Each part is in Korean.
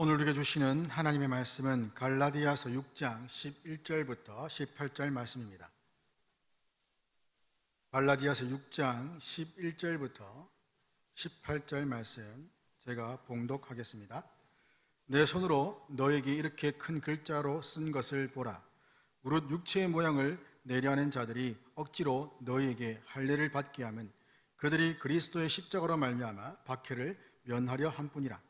오늘 우리에게 주시는 하나님의 말씀은 갈라디아서 6장 11절부터 18절 말씀입니다. 갈라디아서 6장 11절부터 18절 말씀 제가 봉독하겠습니다. 내 손으로 너에게 이렇게 큰 글자로 쓴 것을 보라. 무릇 육체의 모양을 내려하는 자들이 억지로 너에게 할례를 받게 하면 그들이 그리스도의 십자가로 말미암아 박해를 면하려 함뿐이라.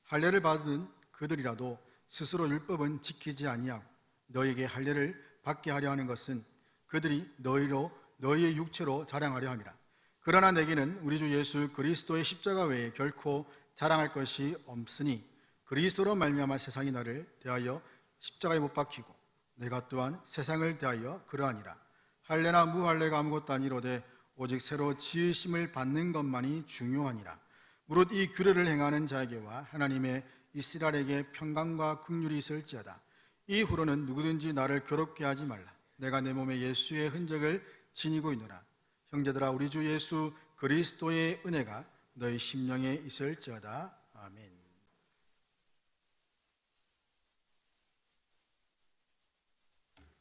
할례를 받은 그들이라도 스스로 율법은 지키지 아니하고 너에게 할례를 받게 하려 하는 것은 그들이 너희의 육체로 자랑하려 함이라. 그러나 내게는 우리 주 예수 그리스도의 십자가 외에 결코 자랑할 것이 없으니 그리스도로 말미암아 세상이 나를 대하여 십자가에 못 박히고 내가 또한 세상을 대하여 그러하니라. 할례나 무할례가 아무것도 아니로되 오직 새로 지으심을 받는 것만이 중요하니라. 무릇 이 규례를 행하는 자에게와 하나님의 이스라엘에게 평강과 긍휼이 있을지어다. 이후로는 누구든지 나를 괴롭게 하지 말라. 내가 내 몸에 예수의 흔적을 지니고 있노라. 형제들아, 우리 주 예수 그리스도의 은혜가 너희 심령에 있을지어다. 아멘.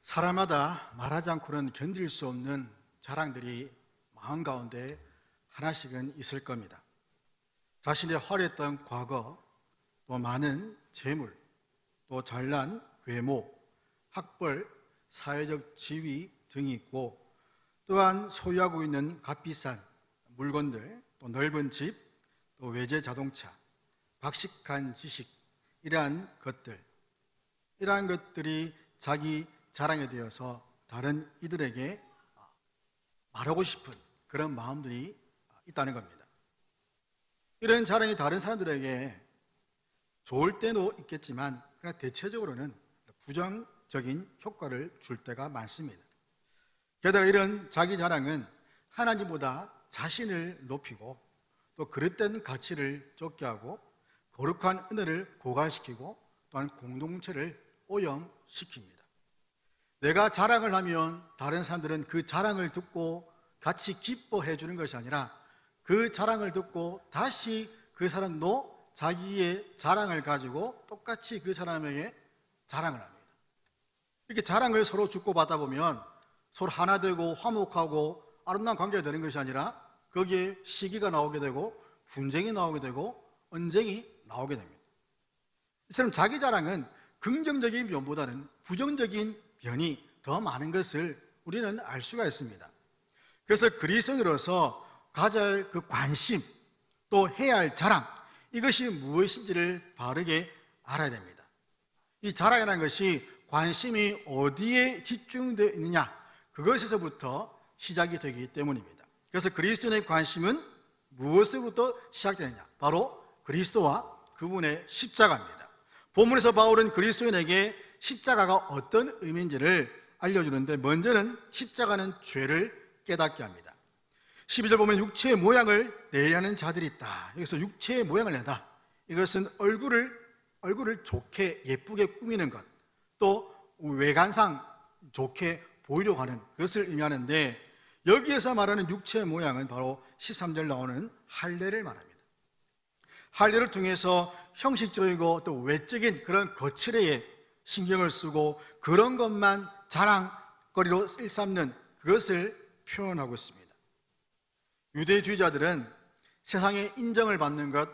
사람마다 말하지 않고는 견딜 수 없는 자랑들이 마음 가운데 하나씩은 있을 겁니다. 자신의 화려했던 과거, 또 많은 재물, 또 잘난 외모, 학벌, 사회적 지위 등이 있고, 또한 소유하고 있는 값비싼 물건들, 또 넓은 집, 또 외제 자동차, 박식한 지식, 이러한 것들이 자기 자랑이 되어서 다른 이들에게 말하고 싶은 그런 마음들이 있다는 겁니다. 이런 자랑이 다른 사람들에게 좋을 때도 있겠지만 그러나 대체적으로는 부정적인 효과를 줄 때가 많습니다. 게다가 이런 자기 자랑은 하나님보다 자신을 높이고 또 그릇된 가치를 쫓게 하고 거룩한 은혜를 고갈시키고 또한 공동체를 오염시킵니다. 내가 자랑을 하면 다른 사람들은 그 자랑을 듣고 같이 기뻐해 주는 것이 아니라 그 자랑을 듣고 다시 그 사람도 자기의 자랑을 가지고 똑같이 그 사람에게 자랑을 합니다. 이렇게 자랑을 서로 주고받다 보면 서로 하나 되고 화목하고 아름다운 관계가 되는 것이 아니라 거기에 시기가 나오게 되고 분쟁이 나오게 되고 언쟁이 나오게 됩니다. 이처럼 자기 자랑은 긍정적인 면보다는 부정적인 면이 더 많은 것을 우리는 알 수가 있습니다. 그래서 그리스도인으로서 가져야 할 그 관심, 또 해야 할 자랑, 이것이 무엇인지를 바르게 알아야 됩니다. 이 자랑이라는 것이 관심이 어디에 집중되어 있느냐, 그것에서부터 시작이 되기 때문입니다. 그래서 그리스도인의 관심은 무엇으로부터 시작되느냐, 바로 그리스도와 그분의 십자가입니다. 본문에서 바울은 그리스도인에게 십자가가 어떤 의미인지를 알려주는데, 먼저는 십자가는 죄를 깨닫게 합니다. 12절 보면 육체의 모양을 내려는 자들이 있다. 여기서 육체의 모양을 내다, 이것은 얼굴을 좋게 예쁘게 꾸미는 것, 또 외관상 좋게 보이려고 하는 그것을 의미하는데, 여기에서 말하는 육체의 모양은 바로 13절 나오는 할례를 말합니다. 할례를 통해서 형식적이고 또 외적인 그런 거칠에 신경을 쓰고 그런 것만 자랑거리로 일삼는 그것을 표현하고 있습니다. 유대주의자들은 세상의 인정을 받는 것,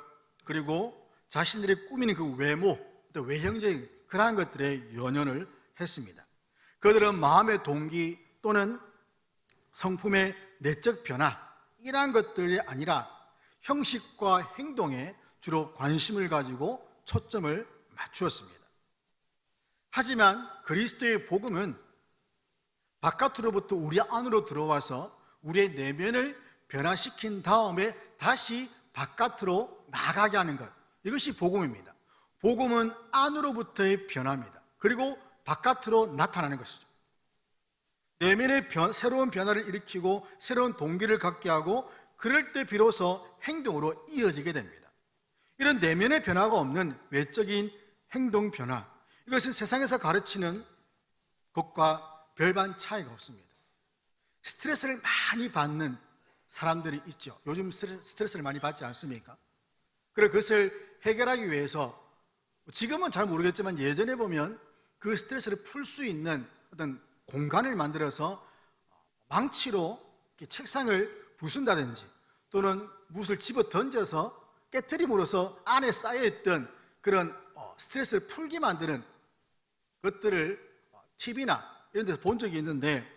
그리고 자신들이 꾸미는 그 외모, 또 외형적인 그러한 것들에 연연을 했습니다. 그들은 마음의 동기 또는 성품의 내적 변화, 이러한 것들이 아니라 형식과 행동에 주로 관심을 가지고 초점을 맞추었습니다. 하지만 그리스도의 복음은 바깥으로부터 우리 안으로 들어와서 우리의 내면을 변화시킨 다음에 다시 바깥으로 나가게 하는 것, 이것이 복음입니다. 복음은 안으로부터의 변화입니다. 그리고 바깥으로 나타나는 것이죠. 내면의 새로운 변화를 일으키고 새로운 동기를 갖게 하고, 그럴 때 비로소 행동으로 이어지게 됩니다. 이런 내면의 변화가 없는 외적인 행동 변화, 이것은 세상에서 가르치는 것과 별반 차이가 없습니다. 스트레스를 많이 받는 사람들이 있죠. 요즘 스트레스를 많이 받지 않습니까? 그래서 그것을 해결하기 위해서 지금은 잘 모르겠지만 예전에 보면 그 스트레스를 풀 수 있는 어떤 공간을 만들어서 망치로 이렇게 책상을 부순다든지 또는 무엇을 집어 던져서 깨트림으로써 안에 쌓여있던 그런 스트레스를 풀게 만드는 것들을 TV나 이런 데서 본 적이 있는데,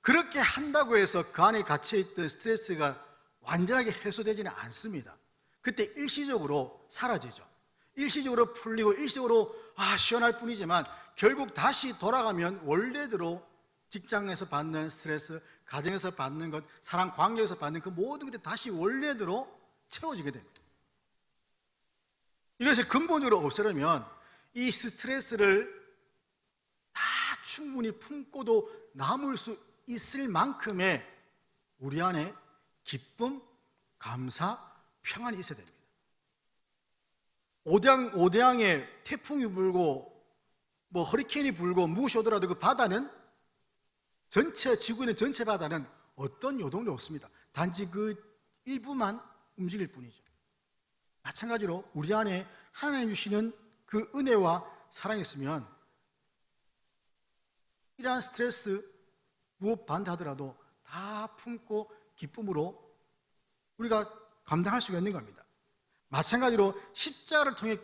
그렇게 한다고 해서 그 안에 갇혀있던 스트레스가 완전하게 해소되지는 않습니다. 그때 일시적으로 사라지죠. 일시적으로 풀리고 일시적으로 시원할 뿐이지만 결국 다시 돌아가면 원래대로 직장에서 받는 스트레스, 가정에서 받는 것, 사람 관계에서 받는 그 모든 것들이 다시 원래대로 채워지게 됩니다. 이것을 근본적으로 없애려면 이 스트레스를 다 충분히 품고도 남을 수 있을 만큼의 우리 안에 기쁨, 감사, 평안이 있어야 됩니다. 오대양에 태풍이 불고 허리케인이 불고 무엇이 오더라도 그 바다는 지구에 있는 전체 바다는 어떤 요동도 없습니다. 단지 그 일부만 움직일 뿐이죠. 마찬가지로 우리 안에 하나님 주시는 그 은혜와 사랑이 있으면 이러한 스트레스 무엇 반대하더라도 다 품고 기쁨으로 우리가 감당할 수가 있는 겁니다. 마찬가지로 십자가를 통해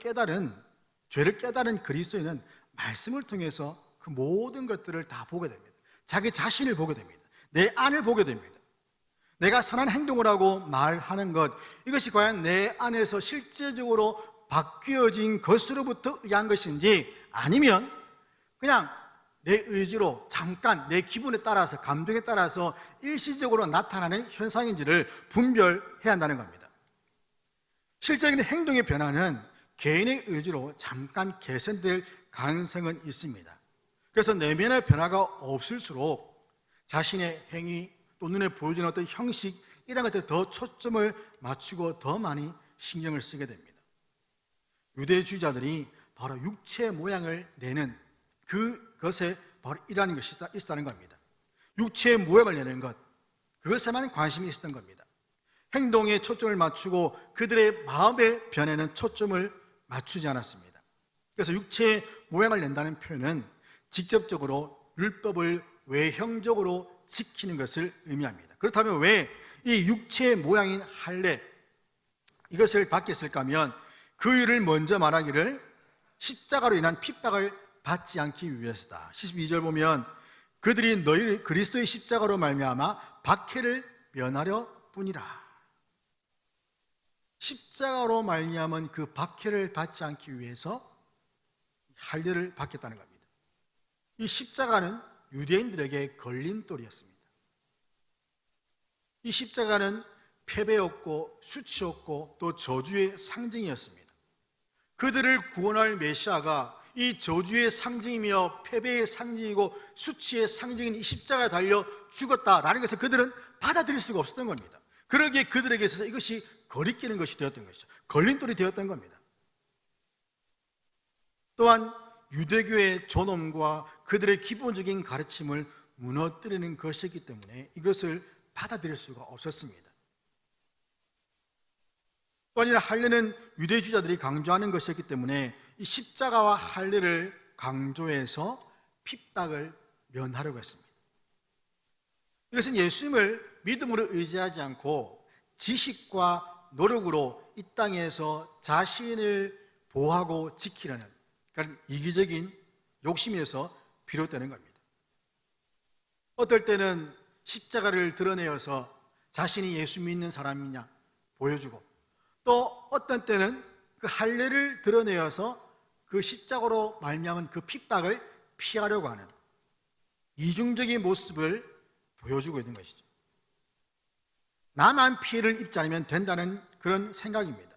죄를 깨달은 그리스도인은 말씀을 통해서 그 모든 것들을 다 보게 됩니다. 자기 자신을 보게 됩니다. 내 안을 보게 됩니다. 내가 선한 행동을 하고 말하는 것, 이것이 과연 내 안에서 실제적으로 바뀌어진 것으로부터 의한 것인지, 아니면 그냥 내 의지로 잠깐 내 기분에 따라서, 감정에 따라서 일시적으로 나타나는 현상인지를 분별해야 한다는 겁니다. 실제적인 행동의 변화는 개인의 의지로 잠깐 개선될 가능성은 있습니다. 그래서 내면의 변화가 없을수록 자신의 행위 또 눈에 보여지는 어떤 형식, 이런 것들에 더 초점을 맞추고 더 많이 신경을 쓰게 됩니다. 유대주의자들이 바로 육체의 모양을 내는 그것에 바로 이러한 것이 있다는 겁니다. 육체의 모양을 내는 것, 그것에만 관심이 있었던 겁니다. 행동에 초점을 맞추고 그들의 마음의 변화에는 초점을 맞추지 않았습니다. 그래서 육체의 모양을 낸다는 표현은 직접적으로 율법을 외형적으로 지키는 것을 의미합니다. 그렇다면 왜 이 육체의 모양인 할례, 이것을 받겠을까 하면 그 일을 먼저 말하기를 십자가로 인한 핍박을 받지 않기 위해서다. 12절 보면 그들이 너희 그리스도의 십자가로 말미암아 박해를 면하려 뿐이라. 십자가로 말미암은 그 박해를 받지 않기 위해서 할례를 받겠다는 겁니다. 이 십자가는 유대인들에게 걸림돌이었습니다. 이 십자가는 패배였고 수치였고 또 저주의 상징이었습니다. 그들을 구원할 메시아가 이 저주의 상징이며 패배의 상징이고 수치의 상징인 이 십자가에 달려 죽었다라는 것을 그들은 받아들일 수가 없었던 겁니다. 그러기에 그들에게 있어서 이것이 거리끼는 것이 되었던 것이죠. 걸림돌이 되었던 겁니다. 또한 유대교의 존엄과 그들의 기본적인 가르침을 무너뜨리는 것이기 때문에 이것을 받아들일 수가 없었습니다. 또한 이 할례는 유대주의자들이 강조하는 것이었기 때문에 이 십자가와 할례를 강조해서 핍박을 면하려고 했습니다. 이것은 예수님을 믿음으로 의지하지 않고 지식과 노력으로 이 땅에서 자신을 보호하고 지키려는, 그러니까 이기적인 욕심에서 비롯되는 겁니다. 어떨 때는 십자가를 드러내어서 자신이 예수 믿는 사람이냐 보여주고, 또 어떤 때는 그 할례를 드러내어서 그 십자가로 말미암은 그 핍박을 피하려고 하는 이중적인 모습을 보여주고 있는 것이죠. 나만 피해를 입지 않으면 된다는 그런 생각입니다.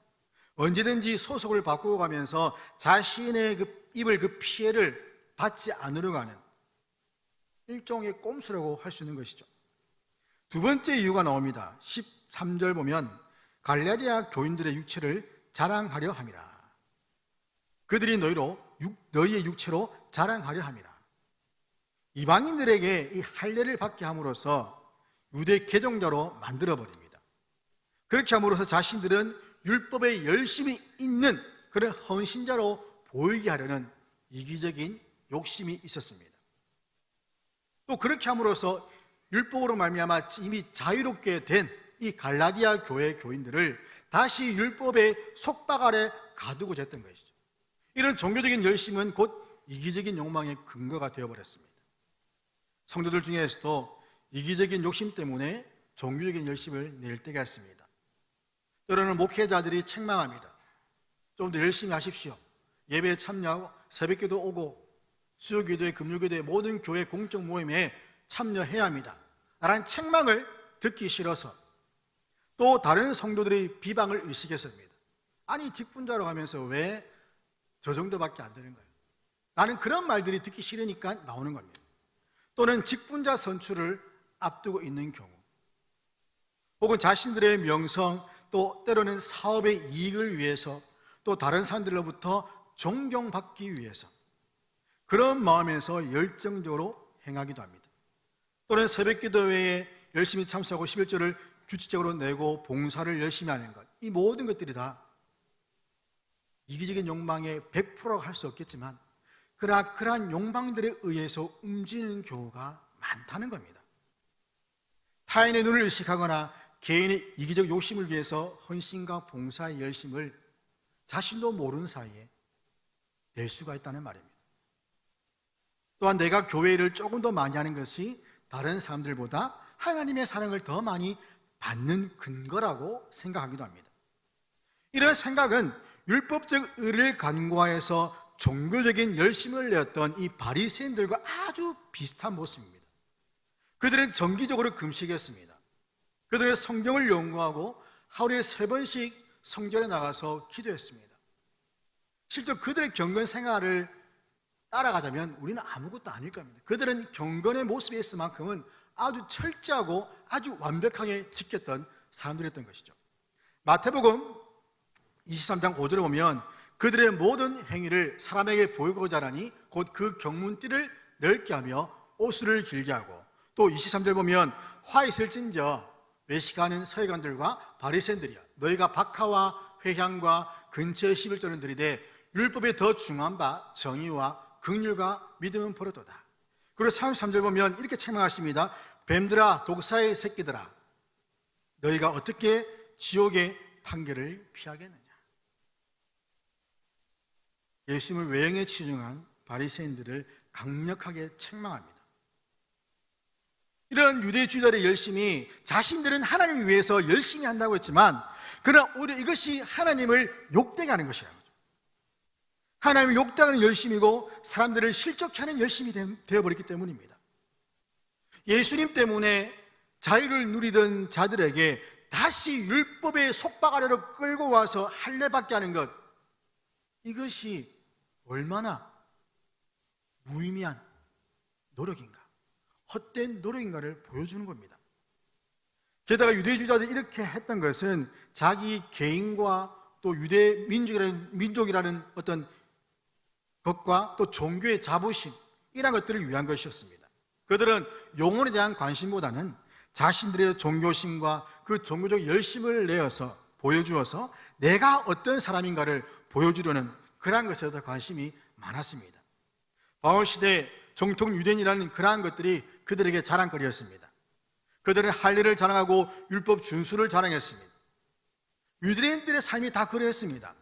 언제든지 소속을 바꾸어 가면서 자신의 입을 그 피해를 받지 않으려고 하는 일종의 꼼수라고 할 수 있는 것이죠. 두 번째 이유가 나옵니다. 13절 보면 갈라디아 교인들의 육체를 자랑하려 함이라. 그들이 너희의 육체로 자랑하려 함이라. 이방인들에게 이 할례를 받게 함으로써 유대 개종자로 만들어버립니다. 그렇게 함으로써 자신들은 율법에 열심히 있는 그런 헌신자로 보이게 하려는 이기적인 욕심이 있었습니다. 또 그렇게 함으로써 율법으로 말미암아 이미 자유롭게 된 이 갈라디아 교회 교인들을 다시 율법의 속박 아래 가두고자 했던 것이죠. 이런 종교적인 열심은 곧 이기적인 욕망의 근거가 되어버렸습니다. 성도들 중에서도 이기적인 욕심 때문에 종교적인 열심을 낼 때가 있습니다. 때로는 목회자들이 책망합니다. 좀 더 열심히 하십시오. 예배에 참여하고 새벽기도 오고 수요기도회, 금요기도회 모든 교회 공적 모임에 참여해야 합니다. 라는 책망을 듣기 싫어서 또 다른 성도들의 비방을 의식했습니다. 아니 직분자로 가면서 왜 저 정도밖에 안 되는 거예요? 라는 그런 말들이 듣기 싫으니까 나오는 겁니다. 또는 직분자 선출을 앞두고 있는 경우, 혹은 자신들의 명성, 또 때로는 사업의 이익을 위해서, 또 다른 사람들로부터 존경받기 위해서 그런 마음에서 열정적으로 행하기도 합니다. 또는 새벽기도회에 열심히 참석하고 11조를 규칙적으로 내고 봉사를 열심히 하는 것, 이 모든 것들이 다 이기적인 욕망의 100%라고 할 수 없겠지만 그러나 그러한 욕망들에 의해서 움직이는 경우가 많다는 겁니다. 타인의 눈을 의식하거나 개인의 이기적 욕심을 위해서 헌신과 봉사의 열심을 자신도 모르는 사이에 낼 수가 있다는 말입니다. 또한 내가 교회를 조금 더 많이 하는 것이 다른 사람들보다 하나님의 사랑을 더 많이 받는 근거라고 생각하기도 합니다. 이런 생각은 율법적 의를 간과해서 종교적인 열심을 내었던 이 바리새인들과 아주 비슷한 모습입니다. 그들은 정기적으로 금식했습니다. 그들은 성경을 연구하고 하루에 3번씩 성전에 나가서 기도했습니다. 실제 그들의 경건 생활을 따라가자면 우리는 아무것도 아닐 겁니다. 그들은 경건의 모습에 있을 만큼은 아주 철저하고 아주 완벽하게 지켰던 사람들이었던 것이죠. 마태복음 23장 5절에 보면 그들의 모든 행위를 사람에게 보이고자 하니 곧 그 경문띠를 넓게 하며 옷을 길게 하고, 또 23절 보면 화 있을진저 외식하는 서기관들과 바리새인들이여 너희가 박하와 회향과 근처의 11조는 들이되 율법에 더 중요한 바 정의와 긍휼과 믿음은 버렸도다. 그리고 33절 보면 이렇게 책망하십니다. 뱀들아 독사의 새끼들아 너희가 어떻게 지옥의 판결을 피하겠느냐. 예수님을 외형에 치중한 바리새인들을 강력하게 책망합니다. 이런 유대주의자들의 열심이 자신들은 하나님을 위해서 열심히 한다고 했지만 그러나 오히려 이것이 하나님을 욕되게 하는 것이라는 거죠. 하나님을 욕되게 열심이고 사람들을 실족케 하는 열심이 되어버렸기 때문입니다. 예수님 때문에 자유를 누리던 자들에게 다시 율법의 속박 아래로 끌고 와서 할례받게 하는 것, 이것이 얼마나 무의미한 노력인가, 헛된 노력인가를 보여주는 겁니다. 게다가 유대주의자들이 이렇게 했던 것은 자기 개인과 또 유대 민족이라는 어떤 것과 또 종교의 자부심, 이런 것들을 위한 것이었습니다. 그들은 영혼에 대한 관심보다는 자신들의 종교심과 그 종교적 열심을 내어서 보여주어서 내가 어떤 사람인가를 보여주려는 그러한 것에 더 관심이 많았습니다. 바울 시대 정통 유대인이라는 그러한 것들이 그들에게 자랑거리였습니다. 그들은 할례를 자랑하고 율법 준수를 자랑했습니다. 유대인들의 삶이 다 그러했습니다.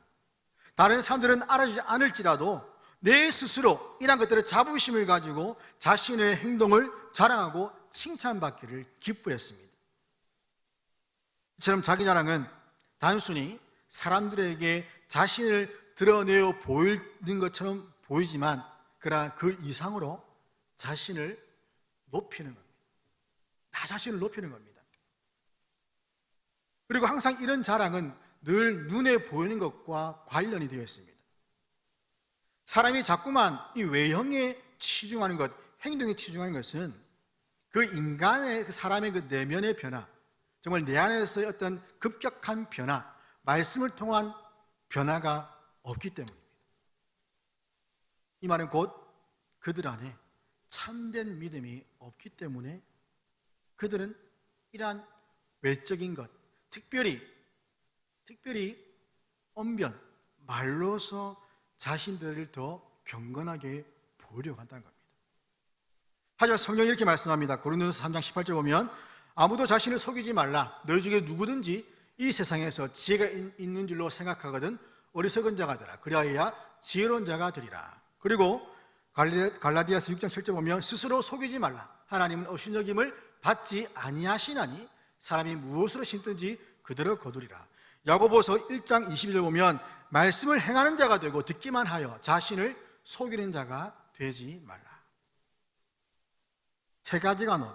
다른 사람들은 알아주지 않을지라도 내 스스로 이러한 것들의 자부심을 가지고 자신의 행동을 자랑하고 칭찬받기를 기뻐했습니다. 이처럼 자기 자랑은 단순히 사람들에게 자신을 드러내어 보이는 것처럼 보이지만 그러나 그 이상으로 자신을 높이는 겁니다. 나 자신을 높이는 겁니다. 그리고 항상 이런 자랑은 늘 눈에 보이는 것과 관련이 되어 있습니다. 사람이 자꾸만 이 외형에 치중하는 것, 행동에 치중하는 것은 그 인간의, 그 사람의 그 내면의 변화, 정말 내 안에서의 어떤 급격한 변화, 말씀을 통한 변화가 없기 때문입니다. 이 말은 곧 그들 안에 참된 믿음이 없기 때문에 그들은 이러한 외적인 것, 특별히 언변, 말로서 자신들을 더 경건하게 보이려고 한다는 겁니다. 하지만 성경이 이렇게 말씀합니다. 고린도서 3장 18절 보면 아무도 자신을 속이지 말라. 너희 중에 누구든지 이 세상에서 지혜가 있는 줄로 생각하거든 어리석은 자가 되라. 그리하여야 지혜로운 자가 되리라. 그리고 갈라디아서 6장 7절 보면 스스로 속이지 말라. 하나님은 업신여김을 받지 아니하시나니 사람이 무엇으로 심든지 그대로 거두리라. 야고보서 1장 22절 보면 말씀을 행하는 자가 되고 듣기만 하여 자신을 속이는 자가 되지 말라. 세 가지가 넣은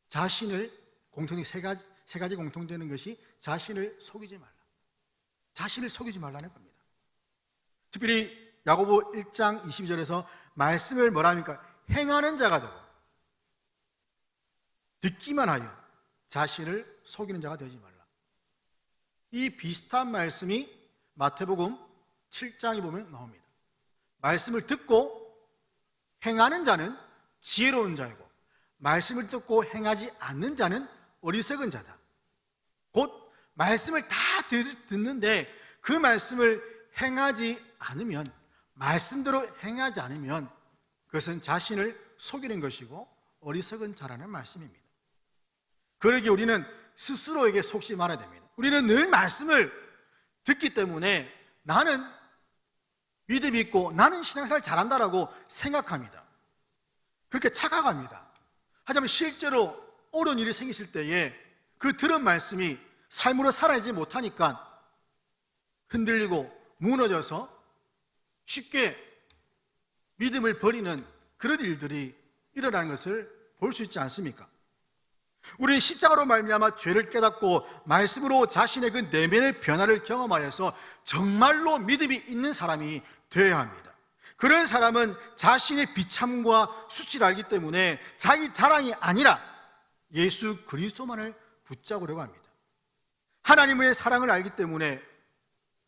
자신을 공통이 세 가지 공통되는 것이 자신을 속이지 말라. 자신을 속이지 말라는 겁니다. 특별히 야고보 1장 22절에서 말씀을 뭐라 합니까? 행하는 자가 되고 듣기만 하여 자신을 속이는 자가 되지 말라. 이 비슷한 말씀이 마태복음 7장에 보면 나옵니다. 말씀을 듣고 행하는 자는 지혜로운 자이고 말씀을 듣고 행하지 않는 자는 어리석은 자다. 곧 말씀을 다 듣는데 그 말씀을 행하지 않으면, 말씀대로 행하지 않으면 그것은 자신을 속이는 것이고 어리석은 자라는 말씀입니다. 그러기에 우리는 스스로에게 속지 말아야 됩니다. 우리는 늘 말씀을 듣기 때문에 나는 믿음이 있고 나는 신앙생활 잘한다라고 생각합니다. 그렇게 착각합니다. 하지만 실제로 어려운 일이 생겼을 때에 그 들은 말씀이 삶으로 살아야지 못하니까 흔들리고 무너져서 쉽게 믿음을 버리는 그런 일들이 일어나는 것을 볼 수 있지 않습니까? 우리는 십자가로 말미암아 죄를 깨닫고 말씀으로 자신의 그 내면의 변화를 경험하여서 정말로 믿음이 있는 사람이 되어야 합니다. 그런 사람은 자신의 비참과 수치를 알기 때문에 자기 자랑이 아니라 예수 그리스도만을 붙잡으려고 합니다. 하나님의 사랑을 알기 때문에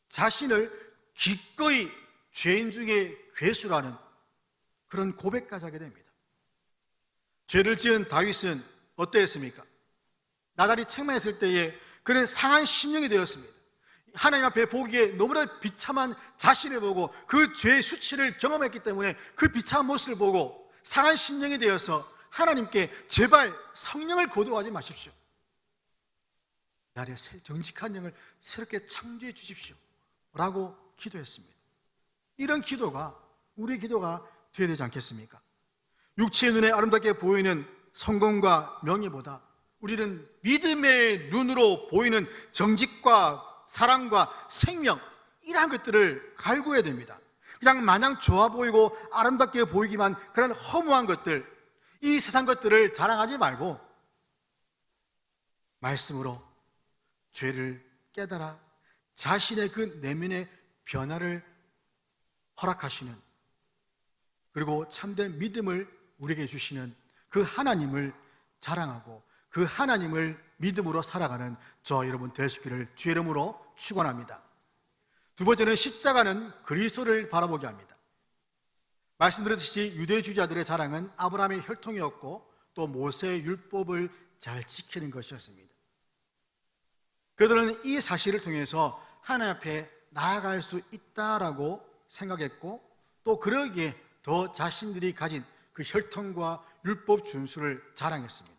자신을 기꺼이 죄인 중에 괴수라는 그런 고백까지 하게 됩니다. 죄를 지은 다윗은 어떠했습니까? 나달이 책망했을 때에 그는 상한 심령이 되었습니다. 하나님 앞에 보기에 너무나 비참한 자신을 보고 그 죄의 수치를 경험했기 때문에 그 비참한 모습을 보고 상한 심령이 되어서 하나님께 제발 성령을 거두하지 마십시오. 나의 정직한 영을 새롭게 창조해 주십시오 라고 기도했습니다. 이런 기도가 우리의 기도가 되어야 되지 않겠습니까? 육체의 눈에 아름답게 보이는 성공과 명예보다 우리는 믿음의 눈으로 보이는 정직과 사랑과 생명, 이러한 것들을 갈구해야 됩니다. 그냥 마냥 좋아 보이고 아름답게 보이기만 그런 허무한 것들, 이 세상 것들을 자랑하지 말고 말씀으로 죄를 깨달아 자신의 그 내면의 변화를 허락하시는, 그리고 참된 믿음을 우리에게 주시는 그 하나님을 자랑하고 그 하나님을 믿음으로 살아가는 저 여러분 되시기를 주의 이름으로 축원합니다. 두 번째는 십자가는 그리스도를 바라보게 합니다. 말씀드렸듯이 유대주의자들의 자랑은 아브라함의 혈통이었고 또 모세의 율법을 잘 지키는 것이었습니다. 그들은 이 사실을 통해서 하나님 앞에 나아갈 수 있다라고 생각했고 또 그러기에 더 자신들이 가진 그 혈통과 율법 준수를 자랑했습니다.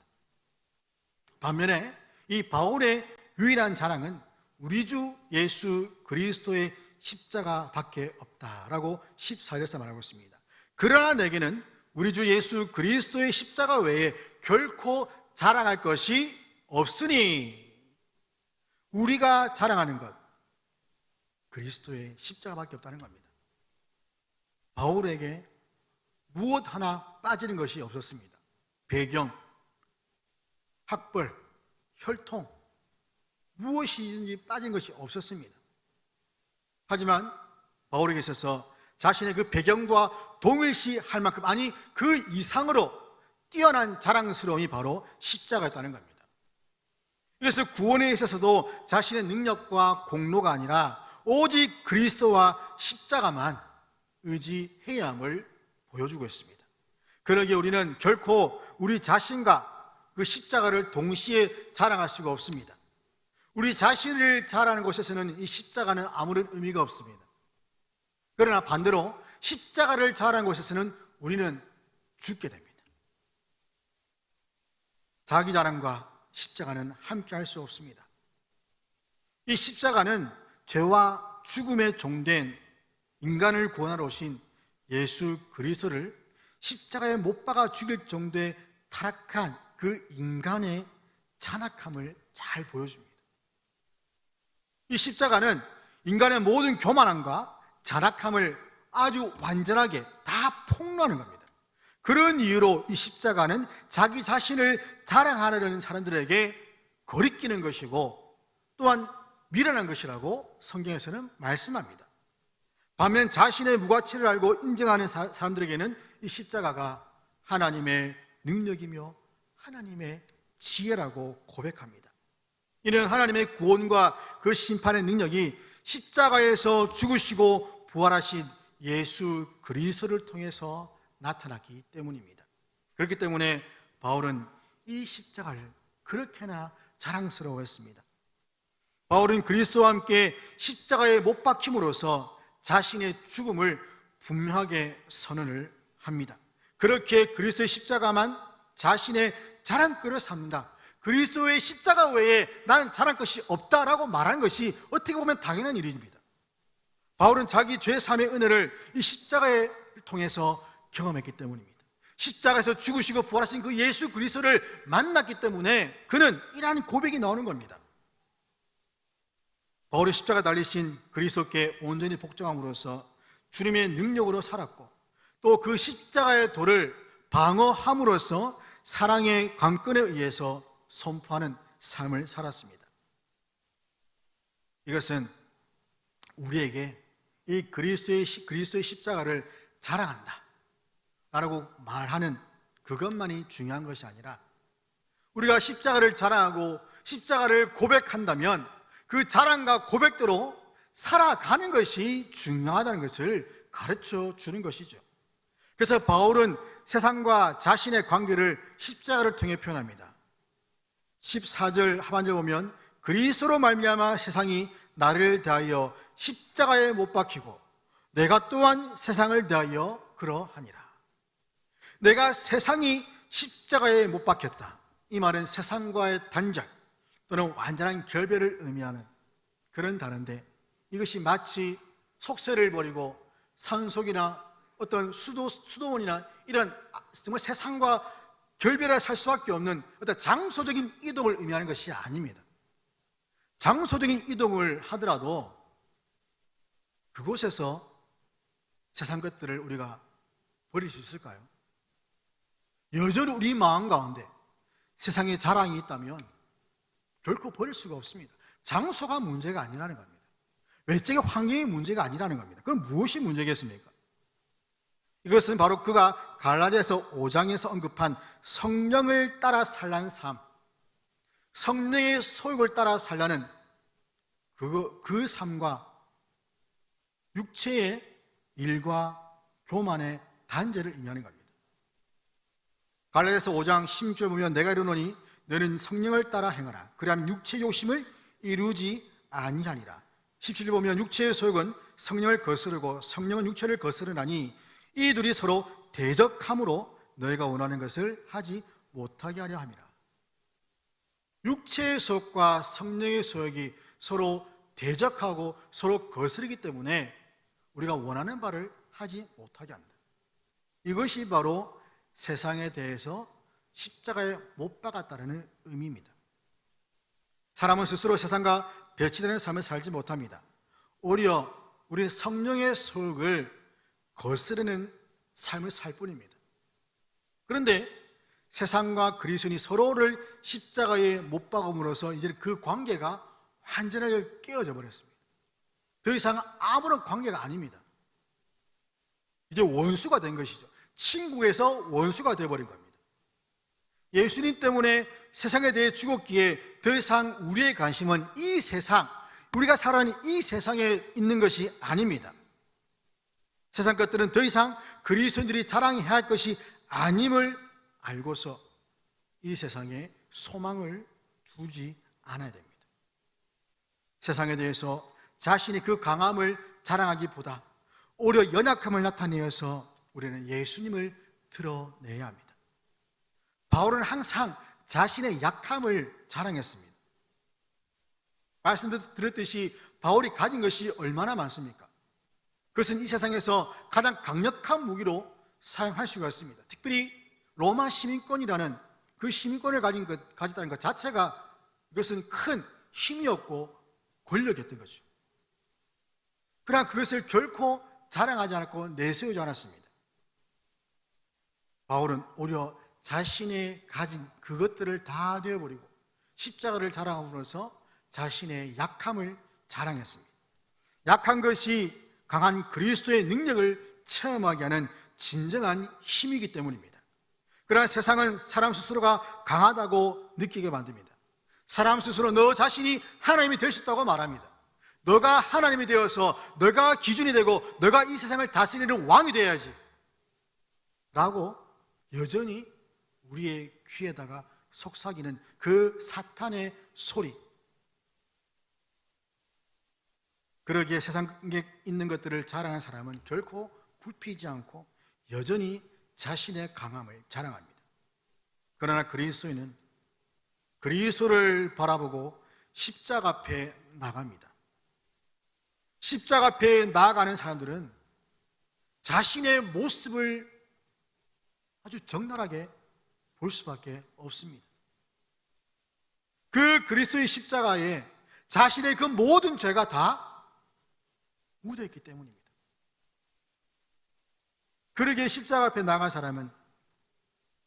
반면에 이 바울의 유일한 자랑은 우리 주 예수 그리스도의 십자가밖에 없다라고 14절에서 말하고 있습니다. 그러나 내게는 우리 주 예수 그리스도의 십자가 외에 결코 자랑할 것이 없으니, 우리가 자랑하는 것 그리스도의 십자가밖에 없다는 겁니다. 바울에게 무엇 하나 빠지는 것이 없었습니다. 배경, 학벌, 혈통, 무엇이든지 빠진 것이 없었습니다. 하지만 바울에게 있어서 자신의 그 배경과 동일시할 만큼, 아니 그 이상으로 뛰어난 자랑스러움이 바로 십자가였다는 겁니다. 그래서 구원에 있어서도 자신의 능력과 공로가 아니라 오직 그리스도와 십자가만 의지해야 함을 보여주고 있습니다. 그러기에 우리는 결코 우리 자신과 그 십자가를 동시에 자랑할 수가 없습니다. 우리 자신을 자랑하는 곳에서는 이 십자가는 아무런 의미가 없습니다. 그러나 반대로 십자가를 자랑하는 곳에서는 우리는 죽게 됩니다. 자기 자랑과 십자가는 함께 할 수 없습니다. 이 십자가는 죄와 죽음에 종된 인간을 구원하러 오신 예수 그리스도를 십자가에 못 박아 죽일 정도의 타락한 그 인간의 잔악함을 잘 보여줍니다. 이 십자가는 인간의 모든 교만함과 잔악함을 아주 완전하게 다 폭로하는 겁니다. 그런 이유로 이 십자가는 자기 자신을 자랑하려는 사람들에게 거리끼는 것이고 또한 미련한 것이라고 성경에서는 말씀합니다. 반면 자신의 무가치를 알고 인정하는 사람들에게는 이 십자가가 하나님의 능력이며 하나님의 지혜라고 고백합니다. 이는 하나님의 구원과 그 심판의 능력이 십자가에서 죽으시고 부활하신 예수 그리스도를 통해서 나타났기 때문입니다. 그렇기 때문에 바울은 이 십자가를 그렇게나 자랑스러워했습니다. 바울은 그리스도와 함께 십자가에 못 박힘으로써 자신의 죽음을 분명하게 선언을 합니다. 그렇게 그리스도의 십자가만 자신의 자랑거리로 삼는다. 그리스도의 십자가 외에 나는 자랑 것이 없다라고 말하는 것이 어떻게 보면 당연한 일입니다. 바울은 자기 죄 사함의 은혜를 이 십자가를 통해서 경험했기 때문입니다. 십자가에서 죽으시고 부활하신 그 예수 그리스도를 만났기 때문에 그는 이러한 고백이 나오는 겁니다. 바울이 십자가 달리신 그리스도께 온전히 복종함으로써 주님의 능력으로 살았고 또 그 십자가의 도를 방어함으로써 사랑의 관건에 의해서 선포하는 삶을 살았습니다. 이것은 우리에게 이 그리스도의 십자가를 자랑한다 라고 말하는 그것만이 중요한 것이 아니라 우리가 십자가를 자랑하고 십자가를 고백한다면 그 자랑과 고백대로 살아가는 것이 중요하다는 것을 가르쳐 주는 것이죠. 그래서 바울은 세상과 자신의 관계를 십자가를 통해 표현합니다. 14절 하반절 보면 그리스도로 말미암아 세상이 나를 대하여 십자가에 못 박히고 내가 또한 세상을 대하여 그러하니라. 내가 세상이 십자가에 못 박혔다. 이 말은 세상과의 단절 또는 완전한 결별을 의미하는 그런 단어인데 이것이 마치 속세를 버리고 산속이나 어떤 수도원이나 이런 정말 세상과 결별해 살 수밖에 없는 어떤 장소적인 이동을 의미하는 것이 아닙니다. 장소적인 이동을 하더라도 그곳에서 세상 것들을 우리가 버릴 수 있을까요? 여전히 우리 마음 가운데 세상의 자랑이 있다면 결코 버릴 수가 없습니다. 장소가 문제가 아니라는 겁니다. 외적의 환경이 문제가 아니라는 겁니다. 그럼 무엇이 문제겠습니까? 이것은 바로 그가 갈라디아서 5장에서 언급한 성령을 따라 살라는 삶, 성령의 소욕을 따라 살라는 그 삶과 육체의 일과 교만의 단절을 의미하는 겁니다. 갈라디아서 5장 16절 보면 내가 이르노니 너는 성령을 따라 행하라. 그리하면 육체 욕심을 이루지 아니하니라. 17절 보면 육체의 소욕은 성령을 거스르고 성령은 육체를 거스르나니 이 둘이 서로 대적함으로 너희가 원하는 것을 하지 못하게 하려 함이라. 육체의 소욕과 성령의 소욕이 서로 대적하고 서로 거스르기 때문에 우리가 원하는 바를 하지 못하게 한다. 이것이 바로 세상에 대해서 십자가에 못 박았다는 의미입니다. 사람은 스스로 세상과 배치되는 삶을 살지 못합니다. 오히려 우리는 성령의 소욕을 거스르는 삶을 살 뿐입니다. 그런데 세상과 그리스도인이 서로를 십자가에 못 박음으로써 이제 그 관계가 완전하게 깨어져 버렸습니다. 더 이상 아무런 관계가 아닙니다. 이제 원수가 된 것이죠. 친구에서 원수가 되어버린 겁니다. 예수님 때문에 세상에 대해 죽었기에 더 이상 우리의 관심은 이 세상, 우리가 살아가는 이 세상에 있는 것이 아닙니다. 세상 것들은 더 이상 그리스도인들이 자랑해야 할 것이 아님을 알고서 이 세상에 소망을 두지 않아야 됩니다. 세상에 대해서 자신이 그 강함을 자랑하기보다 오히려 연약함을 나타내어서 우리는 예수님을 드러내야 합니다. 바울은 항상 자신의 약함을 자랑했습니다. 말씀드렸듯이 바울이 가진 것이 얼마나 많습니까? 그것은 이 세상에서 가장 강력한 무기로 사용할 수가 있습니다. 특별히 로마 시민권이라는 그 시민권을 가졌다는 것 자체가 이것은 큰 힘이었고 권력이었던 거죠. 그러나 그것을 결코 자랑하지 않았고 내세우지 않았습니다. 바울은 오히려 자신의 가진 그것들을 다 내어버리고 십자가를 자랑함으로써 자신의 약함을 자랑했습니다. 약한 것이 강한 그리스도의 능력을 체험하게 하는 진정한 힘이기 때문입니다. 그러나 세상은 사람 스스로가 강하다고 느끼게 만듭니다. 사람 스스로 너 자신이 하나님이 될 수 있다고 말합니다. 너가 하나님이 되어서 너가 기준이 되고 너가 이 세상을 다스리는 왕이 되어야지 라고 여전히 우리의 귀에다가 속삭이는 그 사탄의 소리. 그러기에 세상에 있는 것들을 자랑하는 사람은 결코 굽히지 않고 여전히 자신의 강함을 자랑합니다. 그러나 그리스도인은 그리스도를 바라보고 십자가 앞에 나갑니다. 십자가 앞에 나아가는 사람들은 자신의 모습을 아주 적나라하게 볼 수밖에 없습니다. 그 그리스도의 십자가에 자신의 그 모든 죄가 다 묻어있기 때문입니다. 그러기에 십자가 앞에 나간 사람은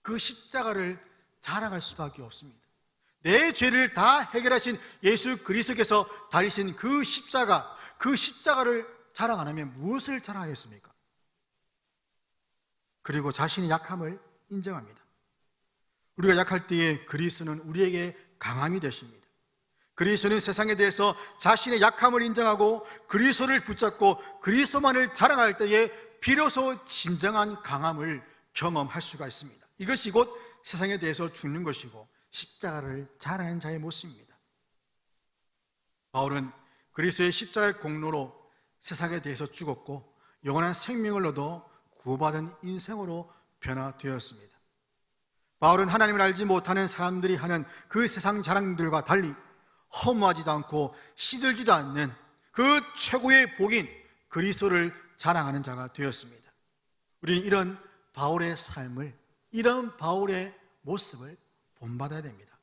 그 십자가를 자랑할 수밖에 없습니다. 내 죄를 다 해결하신 예수 그리스도께서 달리신 그 십자가를 자랑 안 하면 무엇을 자랑하겠습니까? 그리고 자신의 약함을 인정합니다. 우리가 약할 때에 그리스도는 우리에게 강함이 되십니다. 그리스도는 세상에 대해서 자신의 약함을 인정하고 그리스도를 붙잡고 그리스도만을 자랑할 때에 비로소 진정한 강함을 경험할 수가 있습니다. 이것이 곧 세상에 대해서 죽는 것이고 십자가를 자랑하는 자의 모습입니다. 바울은 그리스도의 십자가의 공로로 세상에 대해서 죽었고 영원한 생명을 얻어 구원받은 인생으로 변화되었습니다. 바울은 하나님을 알지 못하는 사람들이 하는 그 세상 자랑들과 달리 허무하지도 않고 시들지도 않는 그 최고의 복인 그리스도를 자랑하는 자가 되었습니다. 우리는 이런 바울의 삶을, 이런 바울의 모습을 본받아야 됩니다.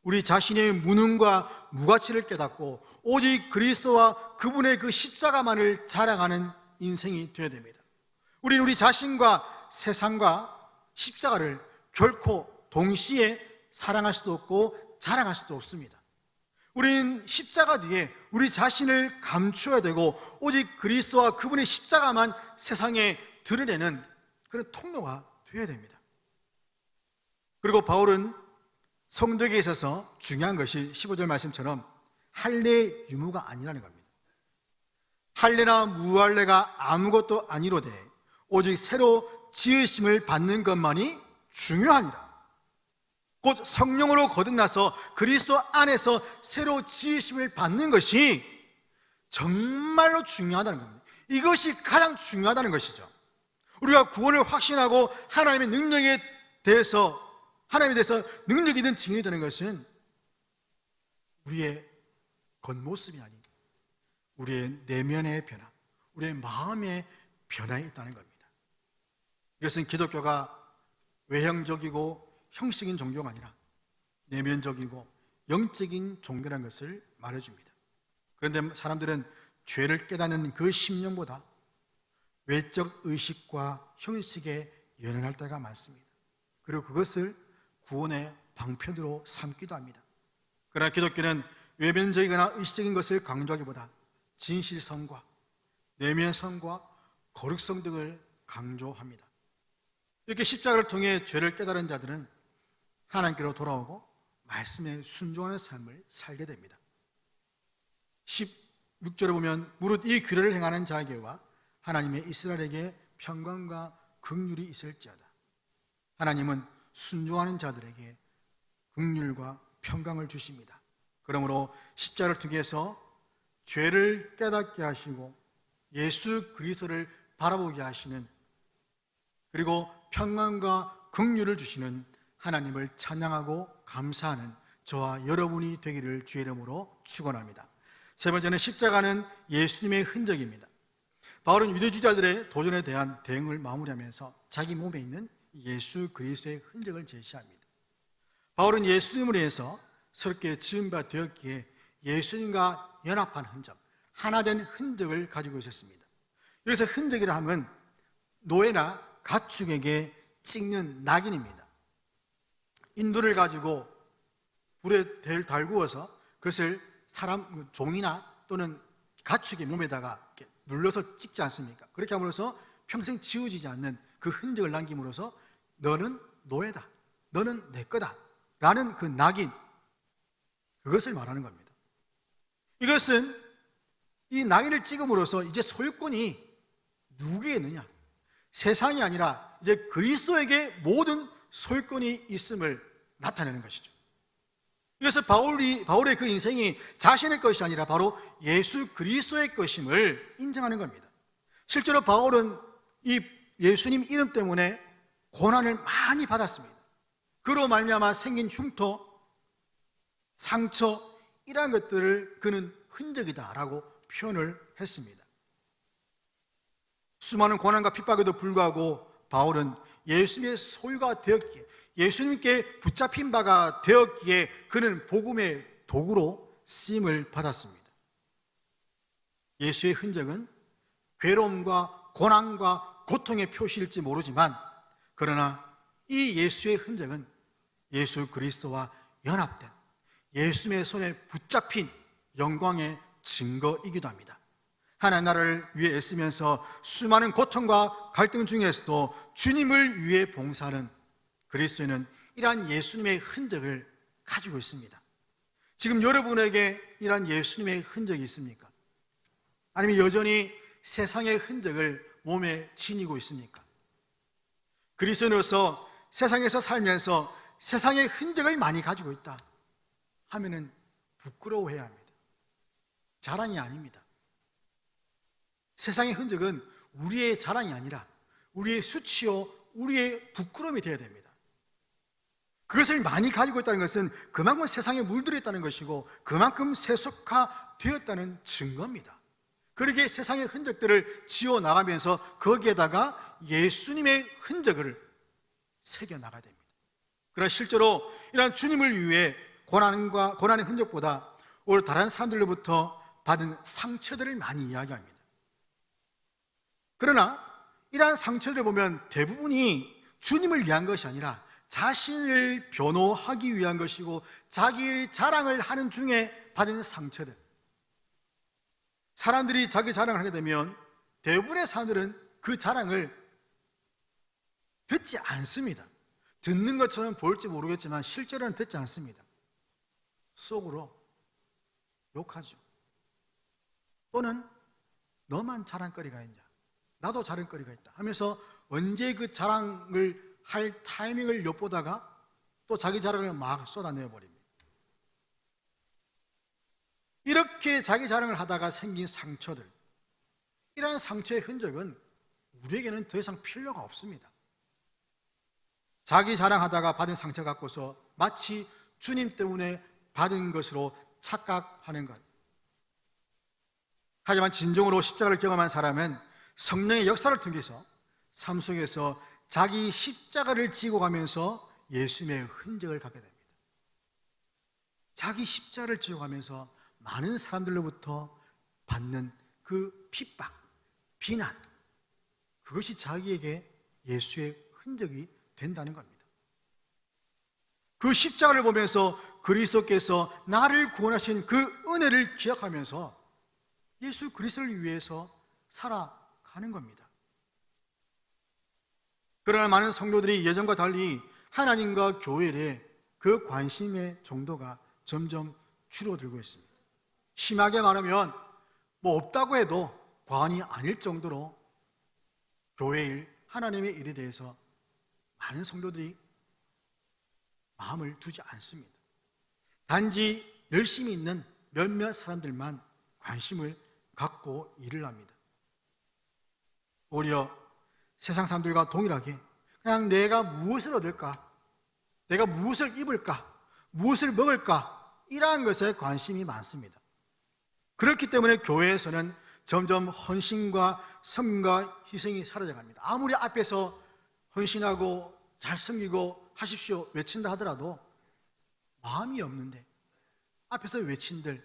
우리 자신의 무능과 무가치를 깨닫고 오직 그리스도와 그분의 그 십자가만을 자랑하는 인생이 되어야 됩니다. 우리는 우리 자신과 세상과 십자가를 결코 동시에 사랑할 수도 없고 자랑할 수도 없습니다. 우리는 십자가 뒤에 우리 자신을 감추어야 되고 오직 그리스도와 그분의 십자가만 세상에 드러내는 그런 통로가 되어야 됩니다. 그리고 바울은 성도에게 있어서 중요한 것이 15절 말씀처럼 할례 유무가 아니라는 겁니다. 할례나 무할례가 아무것도 아니로되 오직 새로 지으심을 받는 것만이 중요하니라. 곧 성령으로 거듭나서 그리스도 안에서 새로 지으심을 받는 것이 정말로 중요하다는 겁니다. 이것이 가장 중요하다는 것이죠. 우리가 구원을 확신하고 하나님의 능력에 대해서 능력이 있는 증인이 되는 것은 우리의 겉모습이 아닌 우리의 내면의 변화, 우리의 마음의 변화에 있다는 겁니다. 이것은 기독교가 외형적이고 형식인 종교가 아니라 내면적이고 영적인 종교라는 것을 말해줍니다. 그런데 사람들은 죄를 깨닫는 그 심령보다 외적 의식과 형식에 연연할 때가 많습니다. 그리고 그것을 구원의 방편으로 삼기도 합니다. 그러나 기독교는 외면적이거나 의식적인 것을 강조하기보다 진실성과 내면성과 거룩성 등을 강조합니다. 이렇게 십자가를 통해 죄를 깨달은 자들은 하나님께로 돌아오고 말씀에 순종하는 삶을 살게 됩니다. 16절에 보면 무릇 이 규례를 행하는 자에게와 하나님의 이스라엘에게 평강과 긍휼이 있을지어다. 하나님은 순종하는 자들에게 긍휼과 평강을 주십니다. 그러므로 십자가를 통해서 죄를 깨닫게 하시고 예수 그리스도를 바라보게 하시는, 그리고 평안과 긍휼을 주시는 하나님을 찬양하고 감사하는 저와 여러분이 되기를 주의 이름으로 축원합니다. 세 번째는 십자가는 예수님의 흔적입니다. 바울은 유대주의자들의 도전에 대한 대응을 마무리하면서 자기 몸에 있는 예수 그리스도의 흔적을 제시합니다. 바울은 예수님을 위해서 새롭게 지은 바 되었기에 예수님과 연합한 흔적, 하나된 흔적을 가지고 있었습니다. 여기서 흔적이라 하면 노예나 가축에게 찍는 낙인입니다. 인두를 가지고 불에 달구어서 그것을 사람, 종이나 또는 가축의 몸에다가 이렇게 눌러서 찍지 않습니까? 그렇게 함으로써 평생 지워지지 않는 그 흔적을 남김으로써 너는 노예다, 너는 내 거다 라는 그 낙인, 그것을 말하는 겁니다. 이것은 이 낙인을 찍음으로써 이제 소유권이 누구에게 있느냐? 세상이 아니라 이제 그리스도에게 모든 소유권이 있음을 나타내는 것이죠. 그래서 바울의 그 인생이 자신의 것이 아니라 바로 예수 그리스도의 것임을 인정하는 겁니다. 실제로 바울은 이 예수님 이름 때문에 고난을 많이 받았습니다. 그로 말미암아 생긴 흉터, 상처, 이러한 것들을 그는 흔적이다라고 표현을 했습니다. 수많은 고난과 핍박에도 불구하고 바울은 예수님의 소유가 되었기에, 예수님께 붙잡힌 바가 되었기에 그는 복음의 도구로 쓰임을 받았습니다. 예수의 흔적은 괴로움과 고난과 고통의 표시일지 모르지만, 그러나 이 예수의 흔적은 예수 그리스도와 연합된, 예수님의 손에 붙잡힌 영광의 증거이기도 합니다. 하나님 나라를 위해 애쓰면서 수많은 고통과 갈등 중에서도 주님을 위해 봉사하는 그리스도인은 이러한 예수님의 흔적을 가지고 있습니다. 지금 여러분에게 이러한 예수님의 흔적이 있습니까? 아니면 여전히 세상의 흔적을 몸에 지니고 있습니까? 그리스도인으로서 세상에서 살면서 세상의 흔적을 많이 가지고 있다 하면은 부끄러워해야 합니다. 자랑이 아닙니다. 세상의 흔적은 우리의 자랑이 아니라 우리의 수치요, 우리의 부끄러움이 되어야 됩니다. 그것을 많이 가지고 있다는 것은 그만큼 세상에 물들어 있다는 것이고 그만큼 세속화되었다는 증거입니다. 그렇게 세상의 흔적들을 지워나가면서 거기에다가 예수님의 흔적을 새겨나가야 됩니다. 그러나 실제로 이러한 주님을 위해 고난의 흔적보다 오히려 다른 사람들로부터 받은 상처들을 많이 이야기합니다. 그러나 이러한 상처들을 보면 대부분이 주님을 위한 것이 아니라 자신을 변호하기 위한 것이고 자기 자랑을 하는 중에 받은 상처들. 사람들이 자기 자랑을 하게 되면 대부분의 사람들은 그 자랑을 듣지 않습니다. 듣는 것처럼 보일지 모르겠지만 실제로는 듣지 않습니다. 속으로 욕하죠. 또는 너만 자랑거리가 있냐, 나도 자랑거리가 있다 하면서 언제 그 자랑을 할 타이밍을 엿보다가 또 자기 자랑을 막 쏟아내어 버립니다. 이렇게 자기 자랑을 하다가 생긴 상처들, 이러한 상처의 흔적은 우리에게는 더 이상 필요가 없습니다. 자기 자랑하다가 받은 상처 갖고서 마치 주님 때문에 받은 것으로 착각하는 것. 하지만 진정으로 십자가를 경험한 사람은 성령의 역사를 통해서 삶 속에서 자기 십자가를 지고 가면서 예수님의 흔적을 갖게 됩니다. 자기 십자가를 지고 가면서 많은 사람들로부터 받는 그 핍박, 비난, 그것이 자기에게 예수의 흔적이 된다는 겁니다. 그 십자가를 보면서 그리스도께서 나를 구원하신 그 은혜를 기억하면서 예수 그리스도를 위해서 살아가는 겁니다. 그러나 많은 성도들이 예전과 달리 하나님과 교회에 그 관심의 정도가 점점 줄어들고 있습니다. 심하게 말하면 뭐 없다고 해도 과언이 아닐 정도로 교회 일, 하나님의 일에 대해서 많은 성도들이 마음을 두지 않습니다. 단지 열심히 있는 몇몇 사람들만 관심을 갖고 일을 합니다. 오히려 세상 사람들과 동일하게 그냥 내가 무엇을 얻을까, 내가 무엇을 입을까, 무엇을 먹을까, 이러한 것에 관심이 많습니다. 그렇기 때문에 교회에서는 점점 헌신과 섬김과 희생이 사라져갑니다. 아무리 앞에서 헌신하고 잘 섬기고 하십시오 외친다 하더라도 마음이 없는데 앞에서 외친들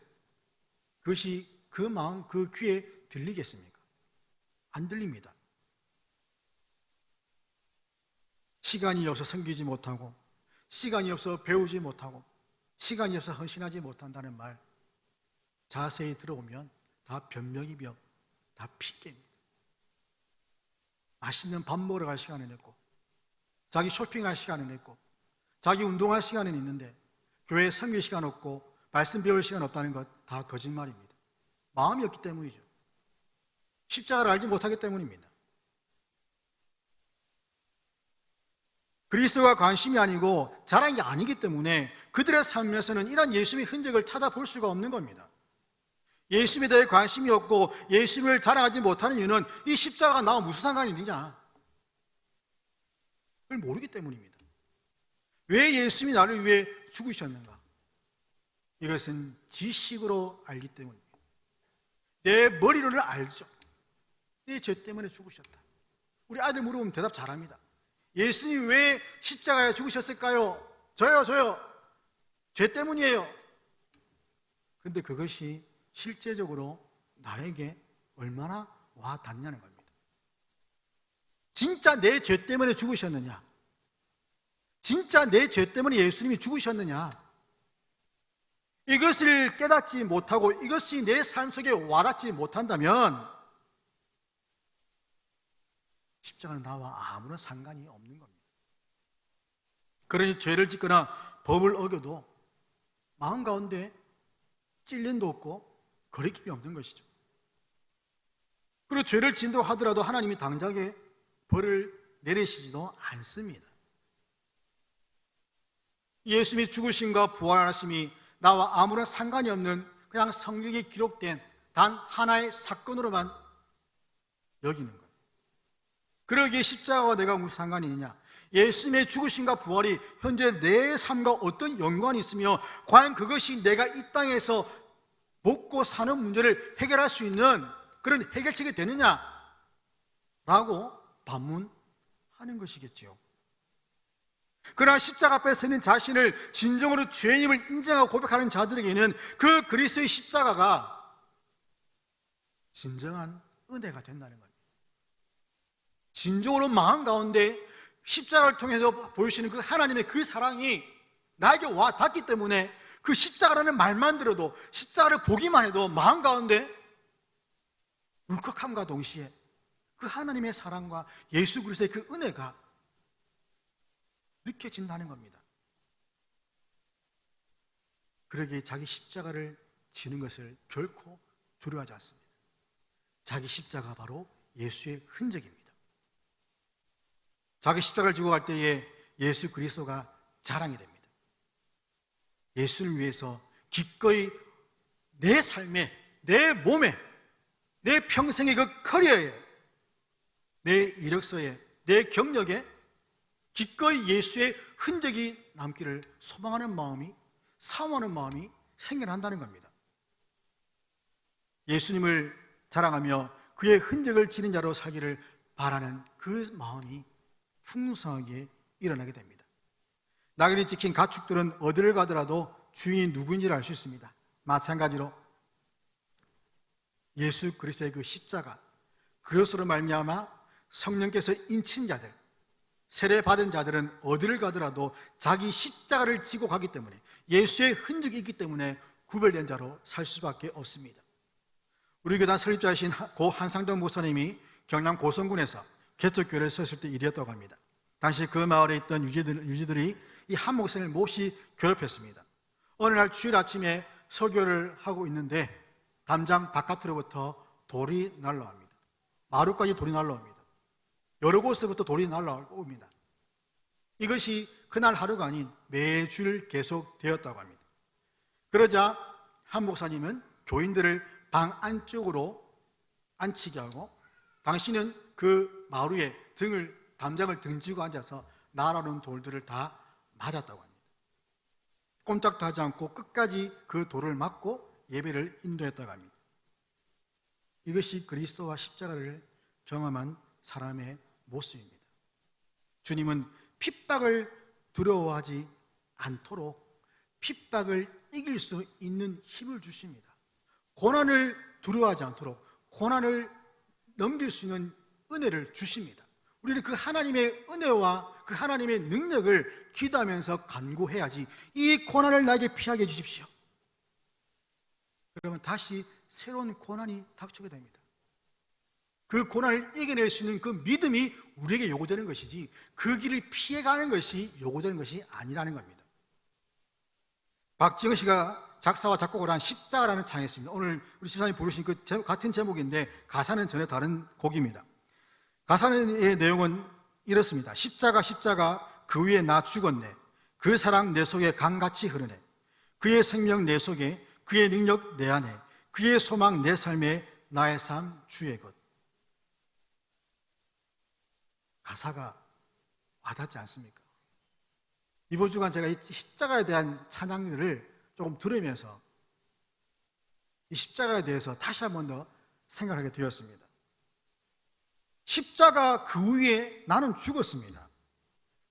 그것이 그 마음, 그 귀에 들리겠습니까? 안 들립니다. 시간이 없어 섬기지 못하고, 시간이 없어 배우지 못하고, 시간이 없어 헌신하지 못한다는 말 자세히 들어오면 다 변명이며 다 핑계입니다. 맛있는 밥 먹으러 갈 시간은 있고, 자기 쇼핑할 시간은 있고, 자기 운동할 시간은 있는데 교회에 섬길 시간 없고 말씀 배울 시간 없다는 것 다 거짓말입니다. 마음이 없기 때문이죠. 십자가를 알지 못하기 때문입니다. 그리스도가 관심이 아니고 자랑이 아니기 때문에 그들의 삶에서는 이런 예수님의 흔적을 찾아볼 수가 없는 겁니다. 예수님에 대해 관심이 없고 예수님을 자랑하지 못하는 이유는 이 십자가가 나와 무슨 상관이 있느냐, 그걸 모르기 때문입니다. 왜 예수님이 나를 위해 죽으셨는가? 이것은 지식으로 알기 때문입니다. 내 머리로는 알죠. 내 죄 때문에 죽으셨다. 우리 아들 물어보면 대답 잘합니다. 예수님이 왜 십자가에 죽으셨을까요? 저요. 죄 때문이에요. 그런데 그것이 실제적으로 나에게 얼마나 와 닿냐는 겁니다. 진짜 내 죄 때문에 죽으셨느냐? 진짜 내 죄 때문에 예수님이 죽으셨느냐? 이것을 깨닫지 못하고 이것이 내 삶 속에 와닿지 못한다면 십자가는 나와 아무런 상관이 없는 겁니다. 그러니 죄를 짓거나 법을 어겨도 마음 가운데 찔림도 없고 거리낌이 없는 것이죠. 그리고 죄를 짓는다고 하더라도 하나님이 당장에 벌을 내리시지도 않습니다. 예수님이 죽으심과 부활하심이 나와 아무런 상관이 없는 그냥 성경에 기록된 단 하나의 사건으로만 여기는 거예요. 그러기에 십자가와 내가 무슨 상관이 있느냐? 예수님의 죽으심과 부활이 현재 내 삶과 어떤 연관이 있으며 과연 그것이 내가 이 땅에서 먹고 사는 문제를 해결할 수 있는 그런 해결책이 되느냐? 라고 반문하는 것이겠지요. 그러나 십자가 앞에 서는 자신을 진정으로 죄인임을 인정하고 고백하는 자들에게는 그 그리스도의 십자가가 진정한 은혜가 된다는 겁니다. 진정으로 마음 가운데 십자가를 통해서 보여주시는 그 하나님의 그 사랑이 나에게 와 닿기 때문에 그 십자가라는 말만 들어도, 십자가를 보기만 해도 마음 가운데 울컥함과 동시에 그 하나님의 사랑과 예수 그리스도의 그 은혜가 느껴진다는 겁니다. 그러기에 자기 십자가를 지는 것을 결코 두려워하지 않습니다. 자기 십자가 바로 예수의 흔적입니다. 자기 십자가를 지고 갈 때에 예수 그리스도가 자랑이 됩니다. 예수를 위해서 기꺼이 내 삶에, 내 몸에, 내 평생의 그 커리어에, 내 이력서에, 내 경력에 기꺼이 예수의 흔적이 남기를 소망하는 마음이, 사모하는 마음이 생겨난다는 겁니다. 예수님을 자랑하며 그의 흔적을 지닌 자로 살기를 바라는 그 마음이 풍성하게 일어나게 됩니다. 낙연이 찍힌 가축들은 어디를 가더라도 주인이 누구인지를 알 수 있습니다. 마찬가지로 예수 그리스도의 그 십자가, 그것으로 말미암아 성령께서 인친 자들, 세례받은 자들은 어디를 가더라도 자기 십자가를 지고 가기 때문에, 예수의 흔적이 있기 때문에 구별된 자로 살 수밖에 없습니다. 우리 교단 설립자이신 고 한상동 목사님이 경남 고성군에서 개척교회를 세웠을 때 일이었다고 합니다. 당시 그 마을에 있던 유지들이 이 한 목사님을 몹시 괴롭혔습니다. 어느 날 주일 아침에 설교를 하고 있는데 담장 바깥으로부터 돌이 날라옵니다. 마루까지 돌이 날라옵니다. 여러 곳에서부터 돌이 날라옵니다. 이것이 그날 하루가 아닌 매주일 계속되었다고 합니다. 그러자 한 목사님은 교인들을 방 안쪽으로 앉히게 하고 당신은 그 마루에 담장을 등지고 앉아서 날아오는 돌들을 다 맞았다고 합니다. 꼼짝도 하지 않고 끝까지 그 돌을 맞고 예배를 인도했다고 합니다. 이것이 그리스도와 십자가를 경험한 사람의 모습입니다. 주님은 핍박을 두려워하지 않도록 핍박을 이길 수 있는 힘을 주십니다. 고난을 두려워하지 않도록 고난을 넘길 수 있는 은혜를 주십니다. 우리는 그 하나님의 은혜와 그 하나님의 능력을 기도하면서 간구해야지. 이 고난을 나에게 피하게 해주십시오. 그러면 다시 새로운 고난이 닥치게 됩니다. 그 고난을 이겨낼 수 있는 그 믿음이 우리에게 요구되는 것이지 그 길을 피해가는 것이 요구되는 것이 아니라는 겁니다. 박지영 씨가 작사와 작곡을 한 십자가라는 창이 있습니다. 오늘 우리 집사님이 부르신 그 같은 제목인데 가사는 전혀 다른 곡입니다. 가사의 내용은 이렇습니다. 십자가 십자가 그 위에 나 죽었네. 그 사랑 내 속에 강같이 흐르네. 그의 생명 내 속에, 그의 능력 내 안에, 그의 소망 내 삶에, 나의 삶 주의 것. 가사가 와닿지 않습니까? 이번 주간 제가 이 십자가에 대한 찬양들을 조금 들으면서 이 십자가에 대해서 다시 한 번 더 생각하게 되었습니다. 십자가 그 위에 나는 죽었습니다.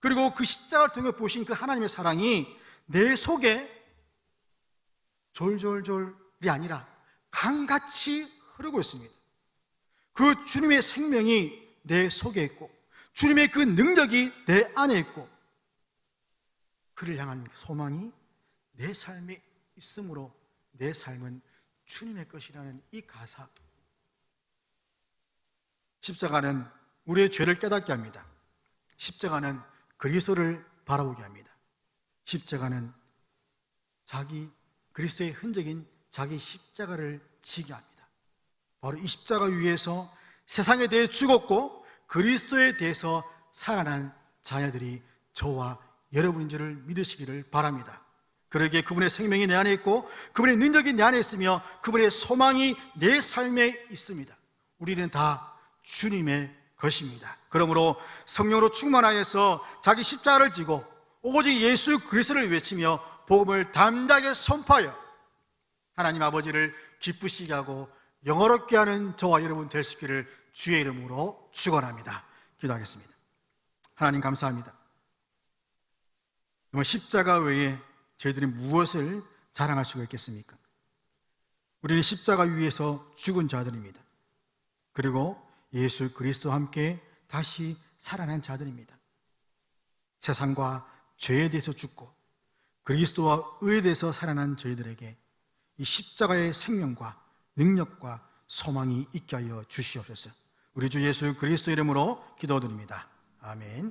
그리고 그 십자가를 통해 보신 그 하나님의 사랑이 내 속에 졸졸졸이 아니라 강같이 흐르고 있습니다. 그 주님의 생명이 내 속에 있고 주님의 그 능력이 내 안에 있고 그를 향한 소망이 내 삶에 있으므로 내 삶은 주님의 것이라는 이 가사. 십자가는 우리의 죄를 깨닫게 합니다. 십자가는 그리스도를 바라보게 합니다. 십자가는 그리스도의 흔적인 자기 십자가를 지게 합니다. 바로 이 십자가 위에서 세상에 대해 죽었고 그리스도에 대해서 살아난 자녀들이 저와 여러분인 줄을 믿으시기를 바랍니다. 그러기에 그분의 생명이 내 안에 있고 그분의 능력이 내 안에 있으며 그분의 소망이 내 삶에 있습니다. 우리는 다 주님의 것입니다. 그러므로 성령으로 충만하여서 자기 십자가를 지고 오직 예수 그리스도를 외치며 복음을 담대하게 선포하여 하나님 아버지를 기쁘시게 하고 영화롭게 하는 저와 여러분 될 수 있기를 주의 이름으로 축원합니다. 기도하겠습니다. 하나님 감사합니다. 정말 십자가 외에 저희들이 무엇을 자랑할 수가 있겠습니까? 우리는 십자가 위에서 죽은 자들입니다. 그리고 예수 그리스도와 함께 다시 살아난 자들입니다. 세상과 죄에 대해서 죽고 그리스도와 의에 대해서 살아난 저희들에게 이 십자가의 생명과 능력과 소망이 있게 하여 주시옵소서. 우리 주 예수 그리스도 이름으로 기도드립니다. 아멘.